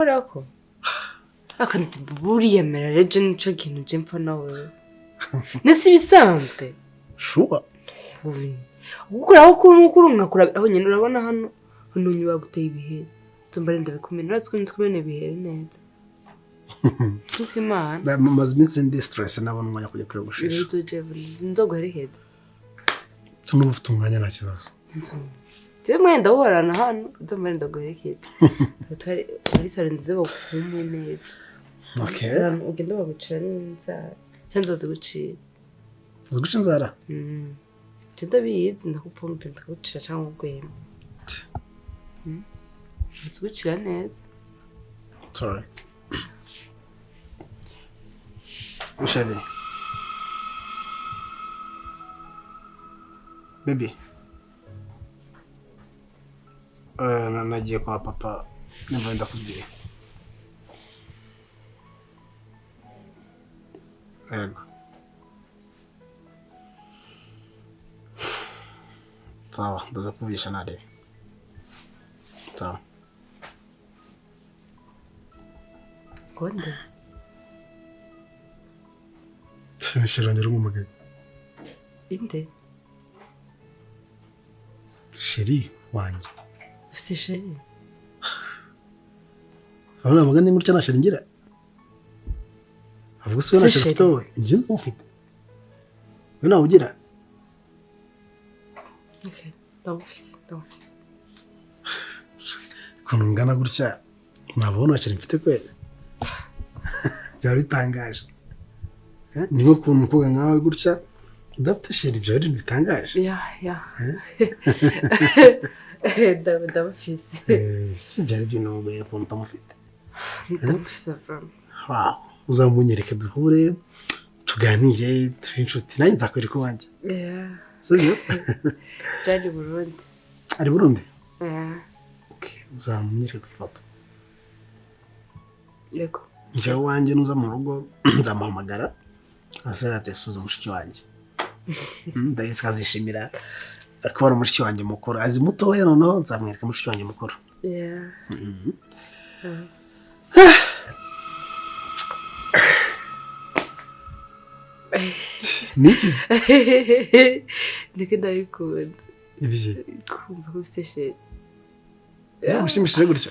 Urako akandi buriyemera reje nico kintu je mpfa nawe nasi bisanzwe shuba ukuraho nkakura aho nyine urabona hano nyuba guteye ibihe tumbare ndabikumena ratsko nitwene bihe neza kuko imana maze iminsi ndi stress nabona umwanya kujya kure gushisha rero je nzoguherekeza tunubufite umwanya nta kibazo je mwenda ubarana hano tumbare ndaguherekeza tutari ari sare ndize bakumwe neza okay ugenda bagucira neza cyanzo zigucira uzuguca inzara ndabizi ndakupompa ndakugucira cyangwa ugwema zigucira neza sorry Ushali baby nagiye kwa papa nimba ndakubwiye yego sawa ndaza kubisha nade sawa konde Shirongera umugabo inde sheri wanjye ufite sheri abana magana muri cyana sheri ngira avuga se na sheri ufite wowe njye ndufite we nawe ugira okay ndawufise ukuntu ngana gutya nabona sheri mfite kweli byaba bitangaje niho kuntu mvuga nkawe gutya udafite sheri ibyo ari bitangaje ya ndawufise si byari byinogeye ko ntamufite ndawufise from wow uzamunyereke duhure tuganire twinshuti nanjye nzakwereka wanjye sibyo cyari Burundi ari Burundi okay uzamunyereke ifoto yego njye wanjye nuza mu rugo nzamuhamagara asate suza mushiki wanjye ndabizi kazishimira akora mushiki wanjye mukuru azi mutoya noneho nzamwereka mushiki wanjye mukuru niki ndeke ndabikunda ibije kumva ko ufite sheri yagushimishije gutyo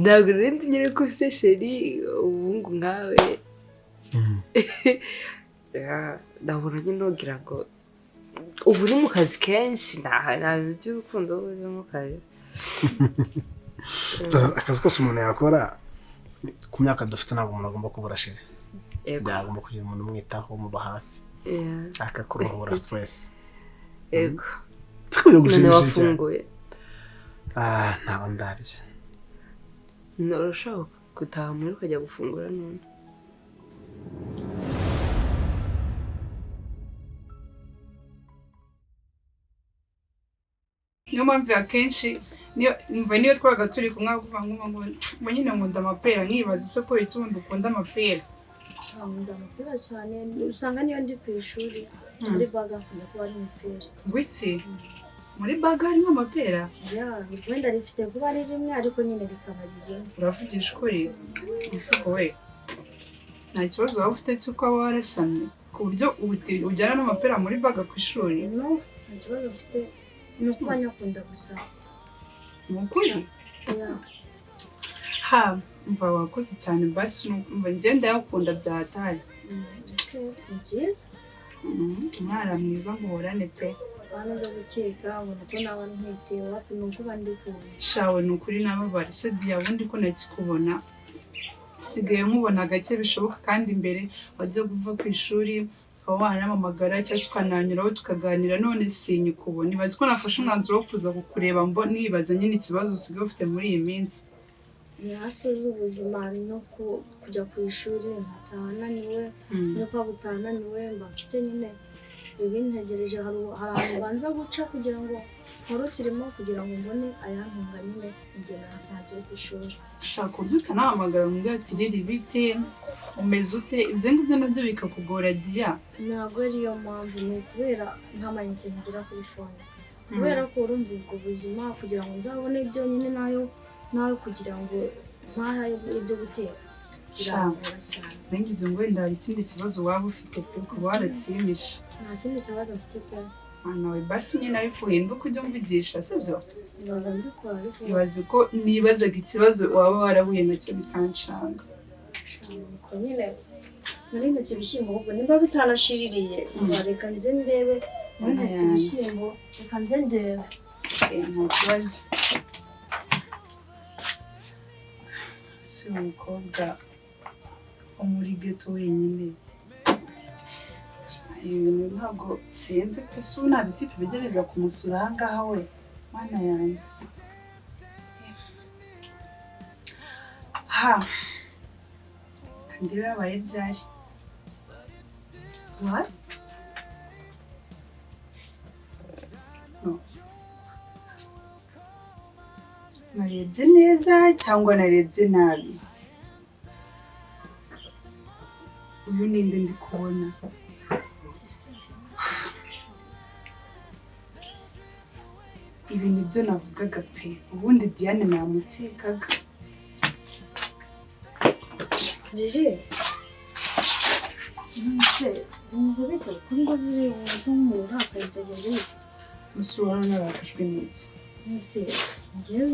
ntabwo nzi nyine ko ufite sheri ubungu nkawe ndabona nyine ugira ngo ubu uri mu kazi kenshi nta by'urukundo uri mu kazi akazi kose umuntu yakora ku myaka dufite ntabwo umuntu agomba kubura sheri agomba kugira umuntu umwitaho umuba hafi akakuruhura stress yego none wafunguye ntabwo ndarya urashaka gutaha muri ukajya gufungura none niyo mpamvu akenshi niyo twabaga turi kumwe kuvuga ngo nyine nkunda amapera nkibaza isoko y'utundi ukunda amapera nkunda amapera cyane usanga niyo ndi ku ishuri muri baga nkunda kuba ari amapera ngwiki muri baga harimo amapera wenda rifite kuba ari rimwe ariko nyine rikaba rimwe uravugisha ukuri ishuko we nta kibazo waba ufite cy'uko waba warasamye ku buryo ujyana n'amapera muri baga ku ishuri no nta kibazo mfite ni uko banyakunda gusa ni ukuri mva wakoze cyane basi mva ngenda yakunda byatari ni byiza umwana mwiza ngo uhorane pe bana zo gukeka ubona ko nawe ntitewe wapi ni uko bandi kubona shawe ni ukuri nababara se diya bundi ko nakikubona sigaye nkubona gake bishoboka kandi imbere wajya kuva ku ishuri ukaba wanamamagara cyangwa ukananyuraho tukaganira none sinyikubona ibaze ko nafashe umwanzuro wo kuza kukureba nibaza nyine ikibazo usigaye ufite muri iyi minsi hasi z'ubuzima no kujya ku ishuri nkataha naniwe no kwa gutaha naniwe mba mfite nyine ibintegereje hari ahantu banza guca kugira ngo nkurukiremo kugira ngo mbone ayantunga nyine igihe ntagiye ku ishuri ushaka uburyo utanahamagara ngo ati riri biti umeze ute ibyo ngibyo nabyo bikakugora diya ntabwo ariyo mpamvu ni ukubera nta mayinite ngira kuri fone kubera ko urumva ubwo buzima kugira ngo nzabone ibyo nyine nayo nawe kugira ngo mpaha ibyo guteka birangora cyane. Nangize ngo wenda hari ikindi kibazo waba ufite pe kuba waratiyemije. Nta kindi kibazo mfite pe. Nawe basi nyine ariko uhinduka ujya umvugisha sibyo? Nibaza mbikora ariko ibaze ko nibazaga ikibazo waba warahuye nacyo bikanshanga. Nuko nyine nari ndetse ibishyimbo ahubwo niba bitanashiririye reka nze ndebe nari ndetse ibishyimbo reka nze ndebe. Nta kibazo. Si umukobwa wo muri geto wenyine. Ibintu ntabwo sinzi pe se ubu nta bitipe bijya biza kumusura aha ngaha we mana yanjye. Kandi yabaye ryari? What? No. Narebye neza cyangwa narebye nabi? Uyu ninde ndi kubona? Ibi nibyo navugaga pe. Ubundi Diane namukekaga. Riri. Nse bite kuri ngo riri ubuze nk'umuntu akayitegeye. Musura narakajwe neza. Nse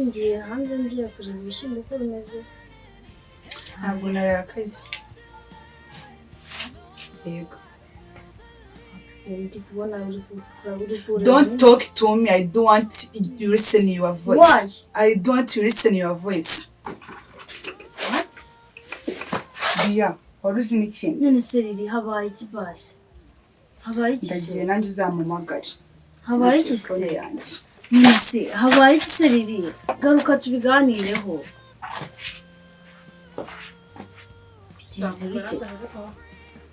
ngiye hanze ngiye kureba ibishyimbo uko bimeze. Ntabwo narakaze. Yego. Don't talk to me. I don't want you listen to your voice. Why? I don't want you listen to your voice. What? Dia, waruzi n'ikintu? None se riri habaye iki basi? Habaye iki se? Ndagiye nanjye uzamumagara. Habaye iki se? None se habaye iki se riri? Garuka tubiganireho. Bitenze bite se?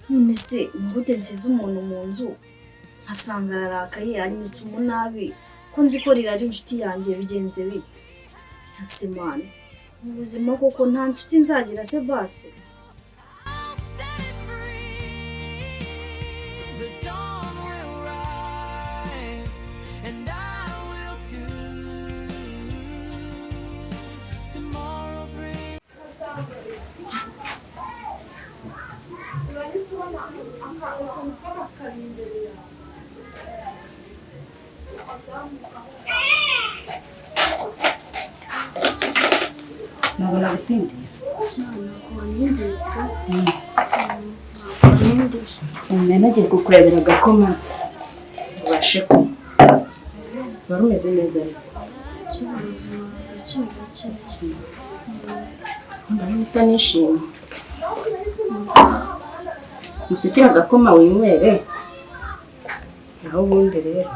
None se ngute nsize umuntu mu nzu nkasanga ararakaye yanyutse umunabi ko nzi ko riri ari inshuti yanjye bigenze bite? Ese mwana ubuzima koko nta nshuti nzagira se basi? Nabona gutindiye. Nagiye kukurebera agakoma ubashe kunywa. Wari umeze neza ariko. Ndabona utanishimye. Musukire agakoma winywere. Naho ubundi rero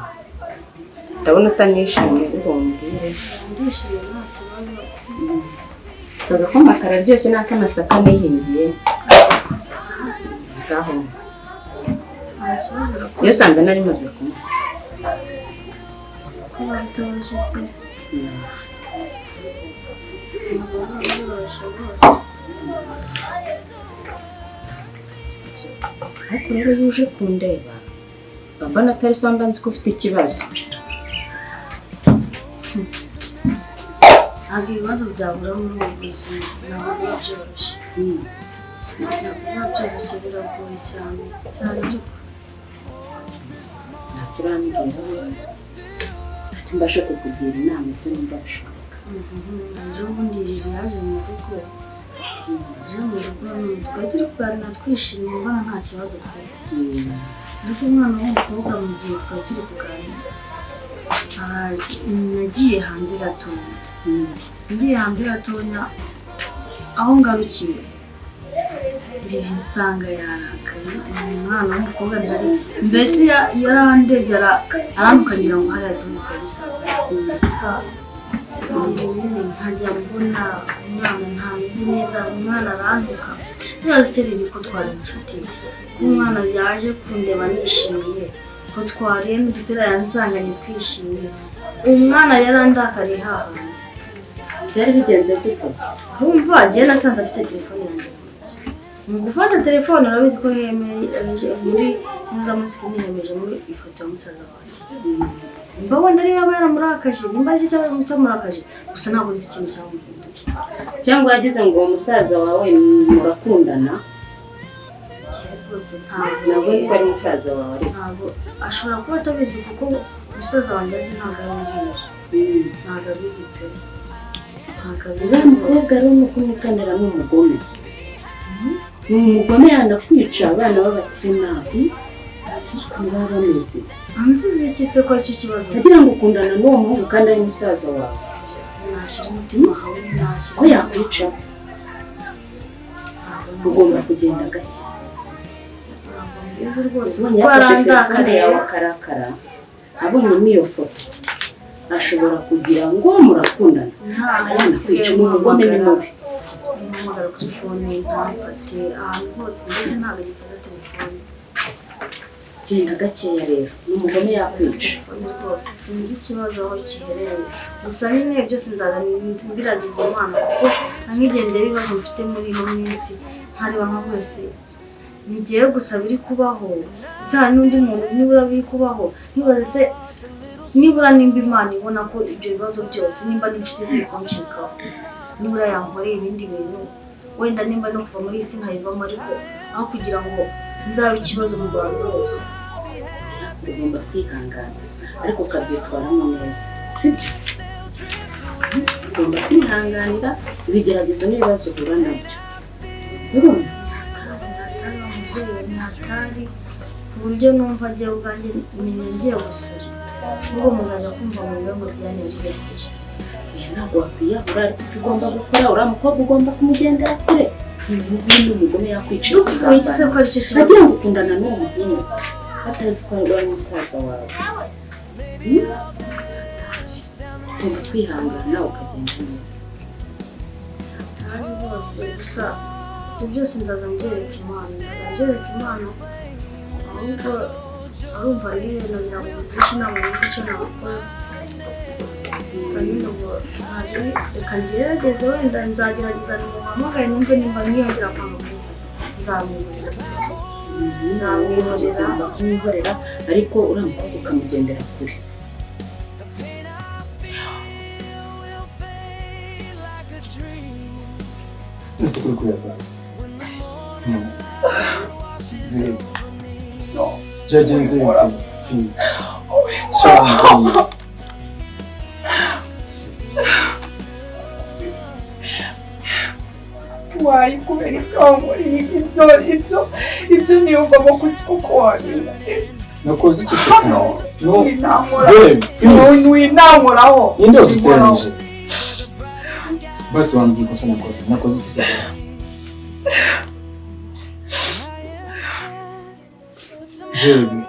ndabona utanishimye ubumbire. Ndishimye nta kibazo. Agakoma kararyoshye n'akamasaka nihingiye. Ngaho. Nta kibazo. Iyo sanze nari maze kunywa. Ko bitoje se. Ariko rero iyo uje kundeba mbona atari so mba nzi ko ufite ikibazo. Ntabwo ibibazo byabura muri ubu buzima ntabwo biba byoroshye. Ntabwo biba byoroshye biragoye cyane ariko ntacyo urambwira mbashe kukugira inama icyo numva bishaka. ejo bundi riri yaje mu rugo twari turi kuganira twishimye mbona nta kibazo pe. Ariko umwana w'umukobwa mu gihe twari turi kuganira nagiye hanze gatonya. Ngiye hanze gatonya aho ngarukiye riri nsanga yarakaye umwana w'umukobwa ndari mbese yarandebye arantukangira ngo hariya kimwe kalisa. Nkajya mbona umwana ntameze neza umwana arantuka rwose riri ko twari inshuti. Umwana yaje kundeba nishimiye ko twariye n'udupira yansanganye twishimiye. Umwana yarandakariye hahandi. Byari bigenze bitose. Urumva agiye nasanze afite telefone yanjye. Mu gufata telefone urabizi ko muri mpuzamuziki nihemeje muri ifoto ya musaza wanjye. Mba wenda ari yaba yaramurakaje nimba ari cyo cyamurakaje gusa ntabwo nzi ikintu cyamuhinduye. cyangwa yagize ngo uwo musaza wawe murakundana rwose ntabwo uzi ko ari musaza wawe ariko ntabwo ashobora kuba atabizi kuko umusaza wanjye azi ntabwo abimbwira ntabwo abizi pe ntabwo abizi uriya mukobwa ari umukundana n'umugome ni umugome yanakwica abana b'abakiri nabi ntazi ukuntu baba bameze nzizi iki se ko aricyo kibazo agira ngo ukundana n'uwo muhungu kandi ari musaza wawe nashyira umutima wawe nashyira ko yakwica ugomba kugenda gake ntabwo rwose ubonye yafashe telefone yawe akarakara abonye n'iyo foto ashobora kugira ngo murakundana yanakwica ni umugome ni mubi umuhamagara kuri fone ntafate ahantu hose mbese ntabwo agifata telefone genda gakeya rero n'umugome yakwica rwose sinzi ikibazo aho giherereye gusa nyine byose nzaza mbiragiza Imana kuko nkigendera ibibazo mfite muri ino minsi nkareba nka wese nigiye gusa biri kubaho ese hari n'undi muntu nibura biri kubaho nibaze se nibura nimba Imana ibona ko ibyo bibazo byose nimba n'inshuti ziri kunshikaho nibura yankoreye ibindi bintu wenda nimba no kuva muri isi nkayivamo ariko aho kugira ngo nzabe ikibazo mu Rwanda rwose ugomba kwihangana ariko ukabyitwaramo neza sibyo ugomba kwihanganira ibigeragezo n'ibibazo uhura nabyo urumva ntatari ku buryo numva agiye ubwanjye menya ngiye gusara ubwo muzajya kumva mu birango byaniriye kure ntabwo wakwiyahura ariko icyo ugomba gukora uriya mukobwa ugomba kumugendera kure n'ubundi umugome yakwiciye dupfuye iki se ko aricyo kibazo agira ngo ukundana n'uwo muhungu atazi ko ari umusaza wawe ugomba kwihangana ukagenda neza ntatari rwose gusa ibyo byose nzaza mbyereka Imana ahubwo arumva rero nagira ngo mvugishe inama y'uko icyo nakora gusa nyine ngo reka ngerageze wenda nzagerageza nimuhamagaye numve nimba niyongera kwanga nzamwihorera ariko uriya mukobwa ukamugendera kure ese kuri kuriya bazi byagenze biti fizi cyangwa wayi kubera icyo wankoreye ibyo niyumvamo kuko wabina nakoze iki se kandi winankoraho ninde waduteranyije basi wambwiye ikosa nakoze iki se basi baby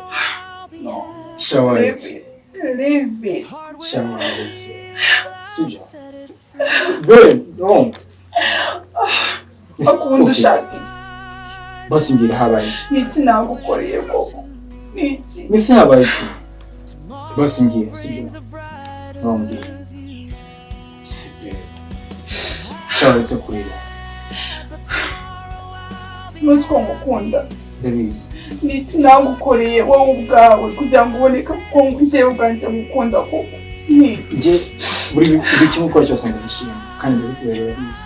shawaretse sibyo baby no akunda ushaka basi mbwira habaye iki n'iki nagukoreye koko n'iki nise habaye iki basi mbwira sibyo wambwira sibyo shawaretse kurira ntuzi ko ngukunda ndabizi n'iki nagukoreye wowe ubwawe kugira ngo uboneke ko njyewe ubwanjye ngukunda koko n'iki njye buri kimwe ukora cyose ndagishima kandi ndabikubera urabizi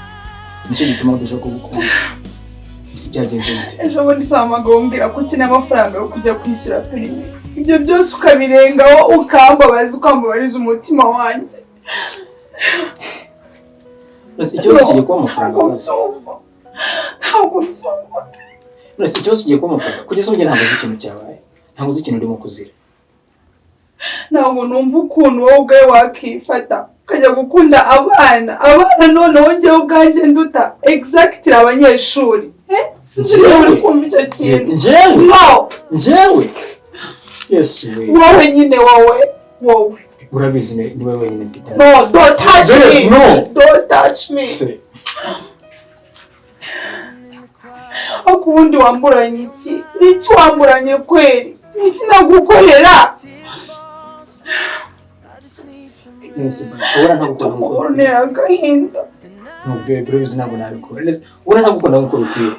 nicyo gituma dushaka kugukunda isi byagenze bite ejo bundi usanga umbwira ko ukeneye amafaranga yo kujya kwishyura filime ibyo byose ukabirengaho ukambabariza umutima wanjye ikibazo kigiye kuba amafaranga rwose ntabwo mbyumva ikibazo kigiye kuba amafaranga kugeza ubu ntabwo uzi ikintu cyabaye ntabwo uzi ikintu urimo kuzira ntabwo numva ukuntu wowe ubwawe wakifata ukajya gukunda abana noneho njyewe ubwanjye nduta exactly abanyeshuri sinzi niba uri kumva icyo kintu njyewe yesu wowe nyine wowe urabizi ni wowe wenyine mfite no don't touch me don't touch me ariko ubundi wamburanye iki n'iki wamburanye kweri n'iki nagukorera ubona ntagukunda ntera agahinda urabizi ntabwo nabikora ubona ntagukunda nk'uko bikwiye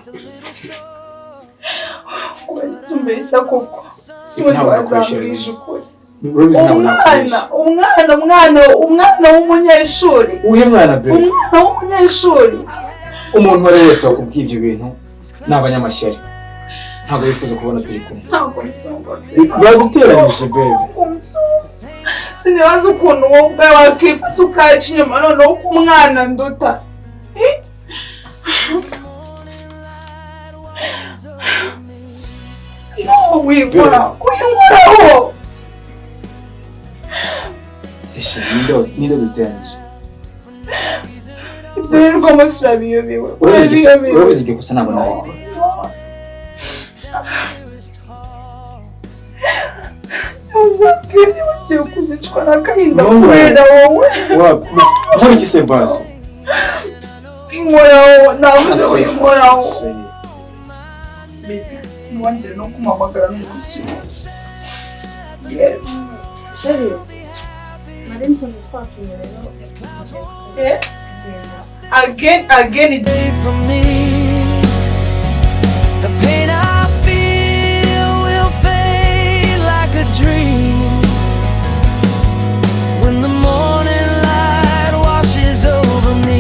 kubera icyo mbeshya koko siwe twazamurije ukuri urabizi ntabwo nakoresha umwana w'umunyeshuri uhe mwana bebe umwana w'umunyeshuri umuntu uwo ari wese wakubwiye ibyo bintu ni abanyamashyari ntabwo bifuza kubona turi kumwe baduteranyije bebe sinibaza ukuntu wowe ubwawe wakifata ukaca inyuma noneho ku mwana nduta winkoraho sishe ninde duteranyije ibyo wirirwa munsi urabiyobewe urabizi igihe gusa ntabwo nawe uzabwire bagiye kuzicwa n'agahinda kubera wowe nkora iki se basi inkoraho nabuze winkoraho ntiwongere no kumuhamagara n'umunsi yes sheri nari nsomye twatumye rero again from me. The pain I feel will fade like a dream when the morning light washes over me.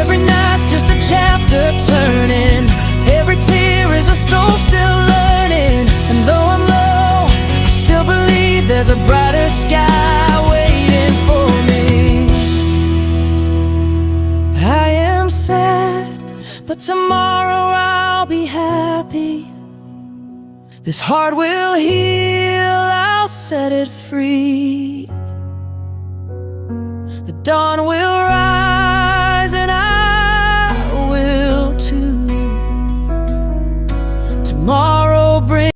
Every night's just a chapter turning. Every tear is a soul still learning. And though I'm low, I still believe there's a brighter sky waiting for me. I am sad, but tomorrow I'll be happy. This heart will heal, I'll set it free. The dawn will rise and I will too. Tomorrow brings